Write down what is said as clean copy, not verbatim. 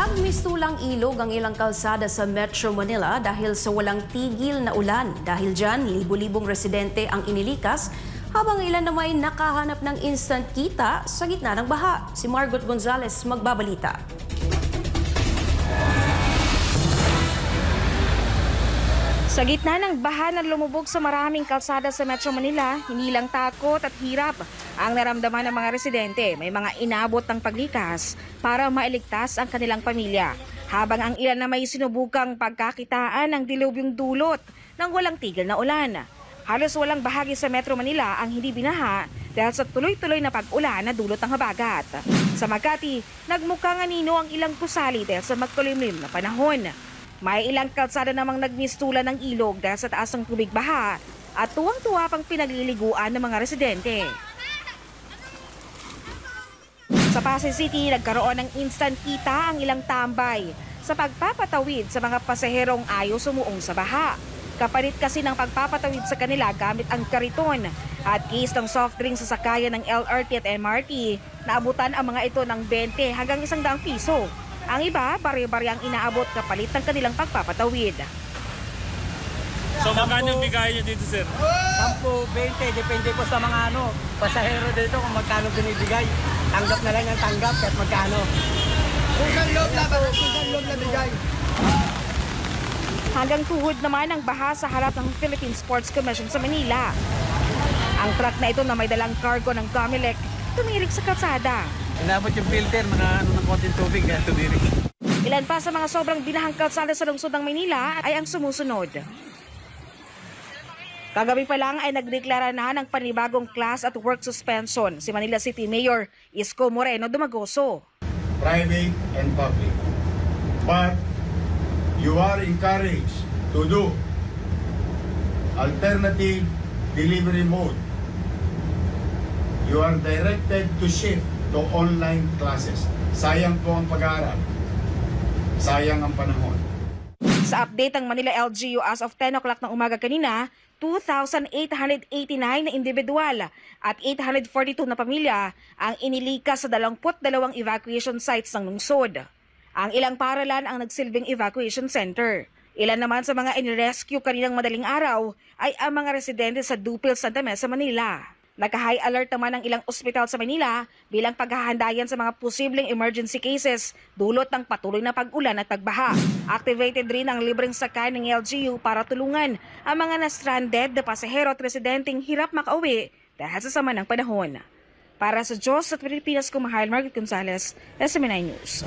Nagmistulang ilog ang ilang kalsada sa Metro Manila dahil sa walang tigil na ulan. Dahil dyan, libo-libong residente ang inilikas habang ilan naman ay nakahanap ng instant kita sa gitna ng baha. Si Margot Gonzalez magbabalita. Sa gitna ng baha na lumubog sa maraming kalsada sa Metro Manila, hindi lang takot at hirap ang naramdaman ng mga residente. May mga inabot ng paglikas para mailigtas ang kanilang pamilya. Habang ang ilan na may sinubukang pagkakitaan ng dilubyong dulot ng walang tigil na ulan. Halos walang bahagi sa Metro Manila ang hindi binaha dahil sa tuloy-tuloy na pag-ulan na dulot ng habagat. Sa Makati, nagmukhang anino ang ilang gusali dahil sa magkulimlim na panahon. May ilang kalsada namang nagmistulan ng ilog dahil sa taas ng tubig baha at tuwang-tuwa pang pinagliliguan ng mga residente. Sa Pasay City, nagkaroon ng instant kita ang ilang tambay sa pagpapatawid sa mga pasaherong ayaw sumuong sa baha. Kapalit kasi ng pagpapatawid sa kanila gamit ang kariton at case ng soft drink sa sakayan ng LRT at MRT, naabutan ang mga ito ng 20 hanggang 100 piso. Ang iba, bari-bari ang inaabot kapalit ng kanilang pagpapatawid. So magkano yung bigay nyo dito, sir? 10, 20, depende po sa mga pasahero dito kung magkano binibigay. Tanggap na lang ang tanggap kahit magkano. Kung loob na bigay. Hanggang tuhod naman ang baha sa harap ng Philippine Sports Commission sa Manila. Ang truck na ito na may dalang cargo ng Comelec tumirik sa kalsada. Inabot yung filter, mga ng konting tubig kaya tumirik. Ilan pa sa mga sobrang binahang kalsada sa lungsod ng Maynila ay ang sumusunod. Kagabi pa lang ay nagdeklara na ng panibagong class at work suspension si Manila City Mayor Isko Moreno Dumagoso. Private and public. But you are encouraged to do alternative delivery mode. You are directed to shift to online classes. Sayang po ang pag-aaral. Sayang ang panahon. Sa update ng Manila LGU as of 10 o'clock ng umaga kanina, 2,889 na individual at 842 na pamilya ang inilikas sa 22 evacuation sites ng lungsod. Ang ilang paralan ang nagsilbing evacuation center. Ilan naman sa mga inirescue kaninang madaling araw ay ang mga residente sa Dupil, Santa Mesa, Manila. Naka-high alert naman ang ilang ospital sa Manila bilang paghahandayan sa mga posibleng emergency cases dulot ng patuloy na pag-ulan at pagbaha. Activated rin ang libreng sakay ng LGU para tulungan ang mga na-stranded na pasahero at residenteng hirap makauwi dahil sa sama ng panahon. Para sa Diyos at Pilipinas, kumahal Margot Gonzalez, SMNI News.